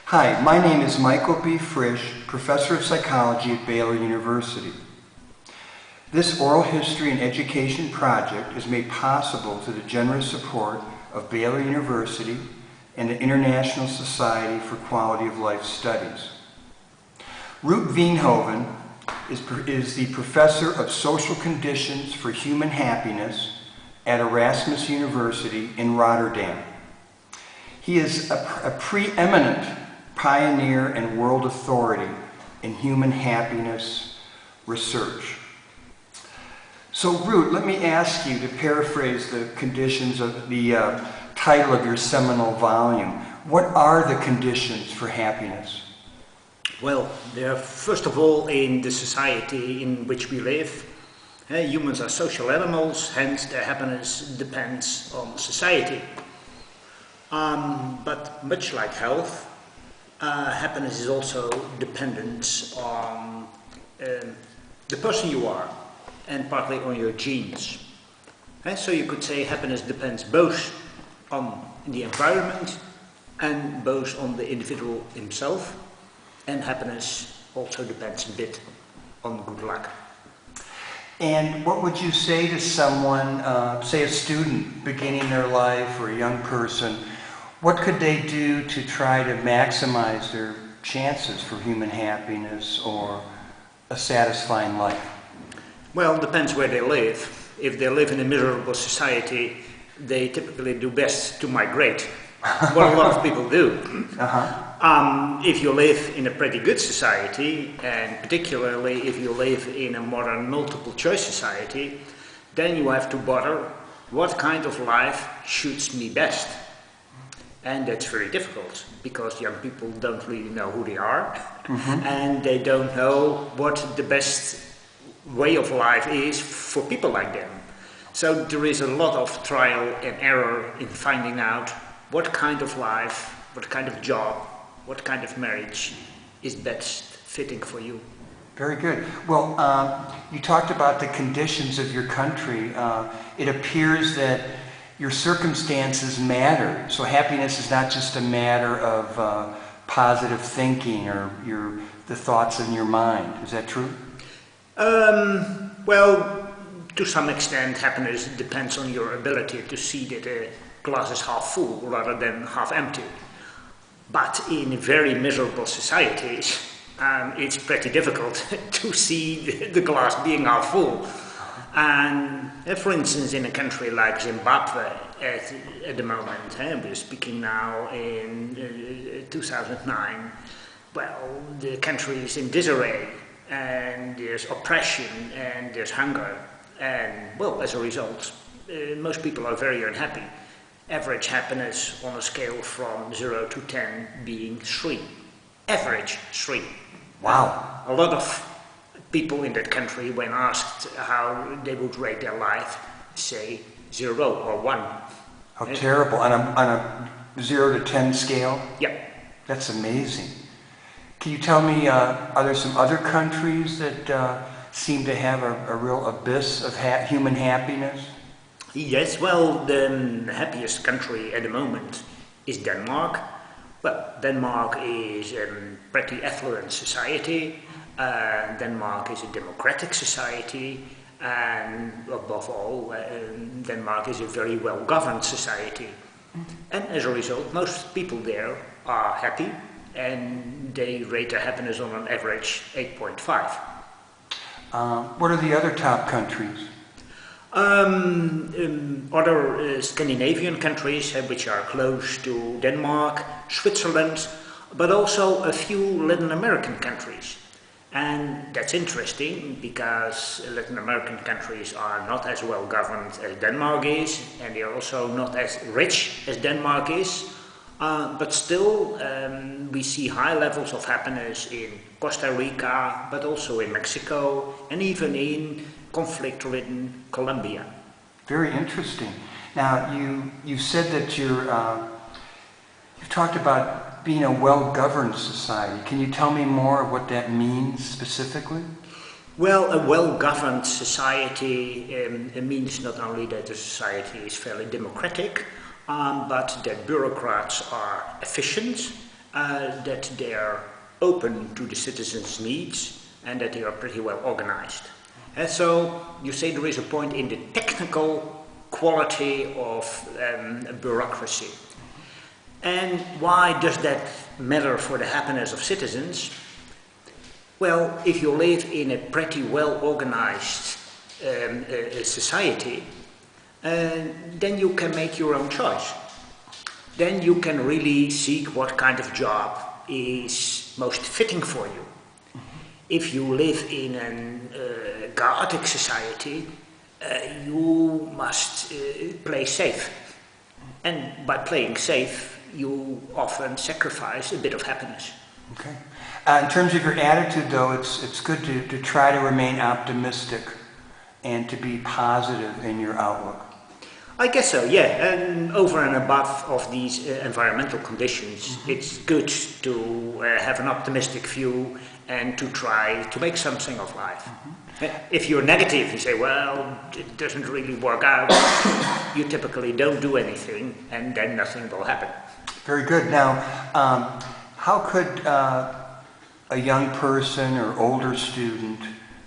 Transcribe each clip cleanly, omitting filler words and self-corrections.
Hi, my name is Michael B. Frisch, Professor of Psychology at Baylor University. This oral history and education project is made possible through the generous support of Baylor University and the International Society for Quality of Life Studies. Ruut Veenhoven is the Professor of Social Conditions for Human Happiness at Erasmus University in Rotterdam. He is a preeminent pioneer and world authority in human happiness research. So Ruut, let me ask you to paraphrase the conditions of the title of your seminal volume. What are the conditions for happiness? Well, they're first of all in the society in which we live. Humans are social animals, hence their happiness depends on society. But much like health, happiness is also dependent on the person you are and partly on your genes. So you could say happiness depends both on the environment and both on the individual himself, and happiness also depends a bit on good luck. And what would you say to someone, say a student beginning their life or a young person, what could they do to try to maximize their chances for human happiness or a satisfying life? Well, it depends where they live. If they live in a miserable society, they typically do best to migrate, what a lot of people do. If you live in a pretty good society, and particularly if you live in a modern multiple choice society, then you have to bother what kind of life suits me best. And that's very difficult because young people don't really know who they are, and they don't know what the best way of life is for people like them. So there is a lot of trial and error in finding out what kind of life, what kind of job, what kind of marriage is best fitting for you. Very good. Well, you talked about the conditions of your country. It appears that your circumstances matter. So happiness is not just a matter of positive thinking or the thoughts in your mind. Is that true? Well, to some extent, happiness depends on your ability to see that the glass is half full rather than half empty. But in very miserable societies, it's pretty difficult to see the glass being half full. And for instance, in a country like Zimbabwe at the moment, we're speaking now in 2009, well, the country is in disarray, and there's oppression, and there's hunger, and well, as a result, most people are very unhappy. Average happiness on a scale from 0 to 10 being 3. Average 3. Wow. A lot of people in that country, when asked how they would rate their life, say 0 or 1. How terrible. On a 0 to 10 scale? Yep. That's amazing. Can you tell me, are there some other countries that seem to have a real abyss of human happiness? Yes, well, the happiest country at the moment is Denmark. Well, Denmark is a pretty affluent society. Denmark is a democratic society, and above all, Denmark is a very well-governed society. And as a result, most people there are happy, and they rate their happiness on an average 8.5. What are the other top countries? Other Scandinavian countries which are close to Denmark, Switzerland, but also a few Latin American countries. And that's interesting because Latin American countries are not as well governed as Denmark is, and they are also not as rich as Denmark is. But still, we see high levels of happiness in Costa Rica, but also in Mexico, and even in conflict-ridden Colombia. Very interesting. Now, you said that you've talked about being a well-governed society. Can you tell me more of what that means specifically? Well, a well-governed society means not only that the society is fairly democratic, but that bureaucrats are efficient that they are open to the citizens' needs and that they are pretty well organized. And so you say there is a point in the technical quality of bureaucracy. And why does that matter for the happiness of citizens? Well, if you live in a pretty well organized society, then you can make your own choice. Then you can really seek what kind of job is most fitting for you. If you live in a chaotic society, you must play safe. And by playing safe, you often sacrifice a bit of happiness. Okay. In terms of your attitude, though, it's good to try to remain optimistic and to be positive in your outlook. I guess so, yeah. And over and above of these environmental conditions, it's good to have an optimistic view and to try to make something of life. If you're negative, you say, well, it doesn't really work out, you typically don't do anything and then nothing will happen. Very good. Now, how could a young person or older student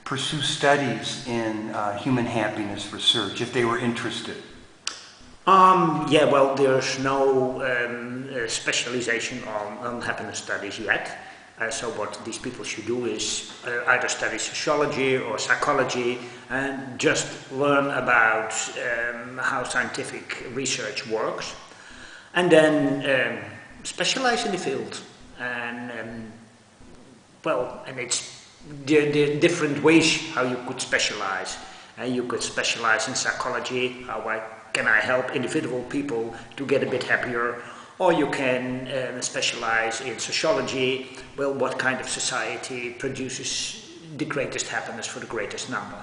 pursue studies in human happiness research if they were interested? Yeah, well, there's no specialization on happiness studies yet. So what these people should do is either study sociology or psychology and just learn about how scientific research works, and then specialize in the field. And well, and it's the different ways how you could specialize. You could specialize in psychology, can I help individual people to get a bit happier? Or you can specialize in sociology, well, what kind of society produces the greatest happiness for the greatest number?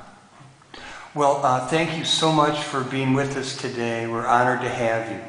Well, thank you so much for being with us today. We're honored to have you.